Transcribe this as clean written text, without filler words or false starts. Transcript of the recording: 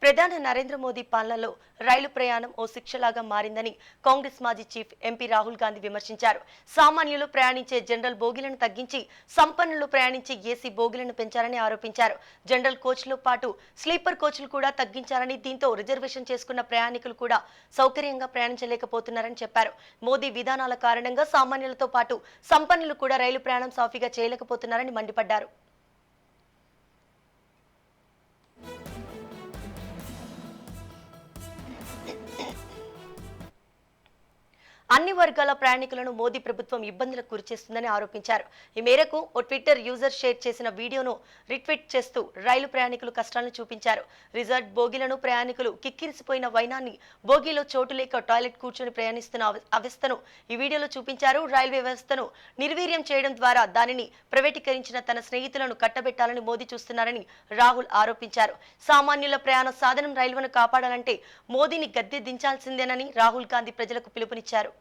ప్రధాని నరేంద్ర మోదీ పాలనలో రైలు ప్రయాణం ఓ శిక్షలాగా మారిందని కాంగ్రెస్ మాజీ చీఫ్ ఎంపీ రాహుల్ గాంధీ విమర్శించారు. సామాన్యులు ప్రయాణించే జనరల్ బోగీలను తగ్గించి సంపన్నులు ప్రయాణించే ఏసీ బోగీలను పెంచారని ఆరోపించారు. జనరల్ కోచ్లతో పాటు స్లీపర్ కోచ్లు కూడా తగ్గించారని, దీంతో రిజర్వేషన్ చేసుకున్న ప్రయాణికులు కూడా సౌకర్యంగా ప్రయాణించలేకపోతున్నారని చెప్పారు. మోదీ విధానాల కారణంగా సామాన్యులతో పాటు సంపన్నులు కూడా రైలు ప్రయాణం సాఫీగా చేయలేకపోతున్నారని మండిపడ్డారు. అన్ని వర్గాల ప్రయాణికులను మోదీ ప్రభుత్వం ఇబ్బందులకు గురిచేస్తుందని ఆరోపించారు. ఈ మేరకు ఓ ట్విట్టర్ యూజర్ షేర్ చేసిన వీడియోను రిట్వీట్ చేస్తూ రైలు ప్రయాణికులు కష్టాలను చూపించారు. రిజర్వ్ బోగీలను ప్రయాణికులు కిక్కిరిసిపోయిన వైనాన్ని, బోగీలో చోటు లేక టాయిలెట్ కూర్చొని ప్రయాణిస్తున్న అవస్థను ఈ వీడియోలో చూపించారు. రైల్వే వ్యవస్థను నిర్వీర్యం చేయడం ద్వారా దానిని ప్రైవేటీకరించిన తన స్నేహితులను కట్టబెట్టాలని మోదీ చూస్తున్నారని రాహుల్ ఆరోపించారు. సామాన్యుల ప్రయాణ సాధనం రైల్వేను కాపాడాలంటే మోదీని గద్దె దించాల్సిందేనని రాహుల్ గాంధీ ప్రజలకు పిలుపునిచ్చారు.